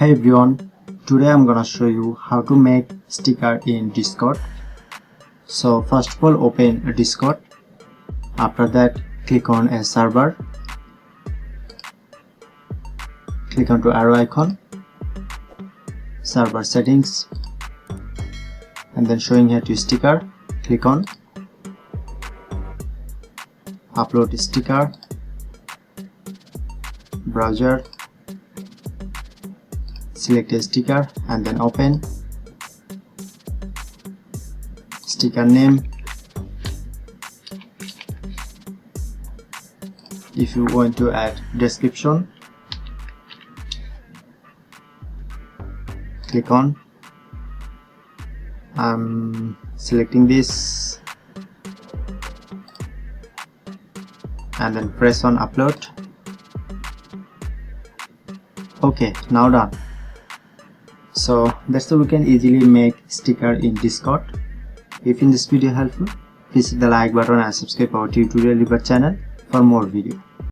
Hey everyone, today I'm gonna show you how to make sticker in Discord. So first of all, open a Discord. After that, click on a server. Click on to arrow icon, server settings, and then showing here to sticker. Click on upload sticker, browser, select a sticker and then open. Sticker name, if you want to add description, click on. I'm selecting this and then press on upload. Okay, now done. So that's how we can easily make sticker in Discord. If in this video helpful, please hit the like button and subscribe our tutorial channel for more video.